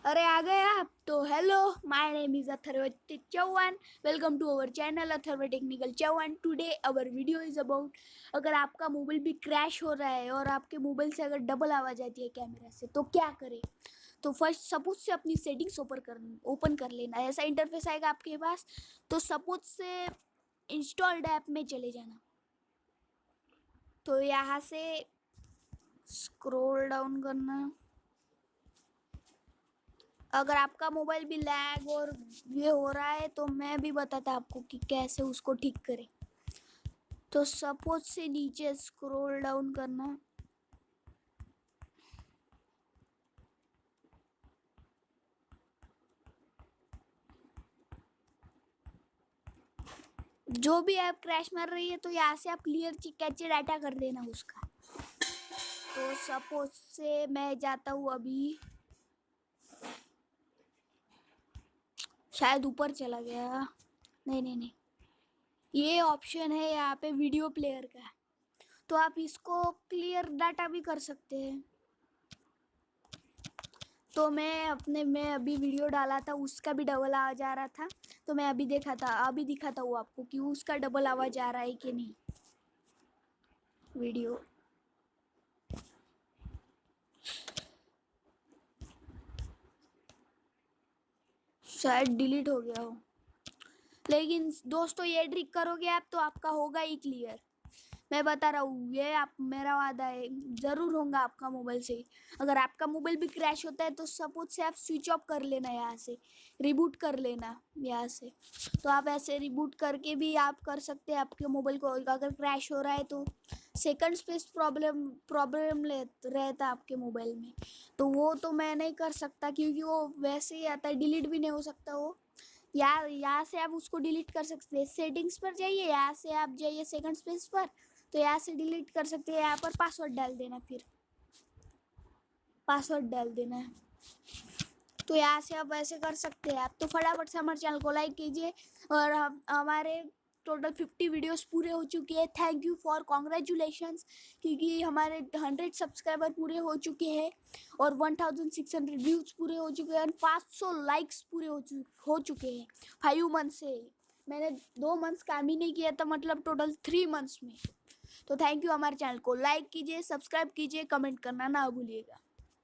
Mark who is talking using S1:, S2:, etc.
S1: अरे आ गए आप तो hello, my name is Atharva Chauhan. Welcome to our channel Atharva technical Chauhan. Today our video is about, अगर आपका मोबाइल भी क्रैश हो रहा है और आपके मोबाइल से अगर डबल आवाज़ आती है कैमरा से तो क्या करें। तो फर्स्ट सपोज से अपनी सेटिंग्स ओपन कर लेना, ऐसा इंटरफेस आएगा आपके पास। तो सपोज से इंस्टॉल्ड ऐप में चले जाना। तो यहाँ से स्क्रॉल डाउन करना। अगर आपका मोबाइल भी लैग और ये हो रहा है तो मैं भी बताता आपको कि कैसे उसको ठीक करें। तो सपोज से नीचे स्क्रॉल डाउन करना। जो भी ऐप क्रैश मार रही है तो यहाँ से आप क्लियर कैचे डाटा कर देना उसका। तो सपोज से मैं जाता हूँ अभी, शायद ऊपर चला गया। नहीं नहीं नहीं, ये ऑप्शन है यहाँ पे वीडियो प्लेयर का, तो आप इसको क्लियर डाटा भी कर सकते हैं। तो मैं अभी वीडियो डाला था, उसका भी डबल आवाज आ रहा था। तो मैं अभी दिखाता हूँ आपको कि उसका डबल आवाज आ रहा है कि नहीं। वीडियो शायद डिलीट हो गया हो, लेकिन दोस्तों ये ट्रिक करोगे आप तो आपका होगा ही क्लियर। मैं बता रहा हूँ, ये आप मेरा वादा है, ज़रूर होगा आपका मोबाइल से। अगर आपका मोबाइल भी क्रैश होता है तो सपोज से आप स्विच ऑफ कर लेना, यहाँ से रिबूट कर लेना यहाँ से। तो आप ऐसे रिबूट करके भी आप कर सकते हैं आपके मोबाइल को। अगर क्रैश हो रहा है तो सेकंड स्पेस प्रॉब्लम रहता है आपके मोबाइल में, तो वो तो मैं नहीं कर सकता क्योंकि वो वैसे ही आता है, डिलीट भी नहीं हो सकता वो। यहाँ से आप उसको डिलीट कर सकते हैं। सेटिंग्स पर जाइए, यहाँ से आप जाइए सेकंड स्पेस पर, तो यहाँ से डिलीट कर सकते हैं। यहाँ पर पासवर्ड डाल देना, फिर पासवर्ड डाल देना है। तो यहाँ से आप ऐसे कर सकते हैं। आप तो फटाफट से हमारे चैनल को लाइक कीजिए। और हमारे टोटल 50 वीडियोस पूरे हो चुके हैं। थैंक यू फॉर कॉन्ग्रेचुलेशंस, क्योंकि हमारे 100 सब्सक्राइबर पूरे हो चुके हैं और 1600 व्यूज़ पूरे हो चुके हैं और 500 लाइक्स पूरे हो चुके हैं 5 मंथ से। मैंने 2 मंथ्स काम ही नहीं किया था, मतलब टोटल 3 मंथ्स में। तो थैंक यू। हमारे चैनल को लाइक कीजिए, सब्सक्राइब कीजिए, कमेंट करना ना भूलिएगा।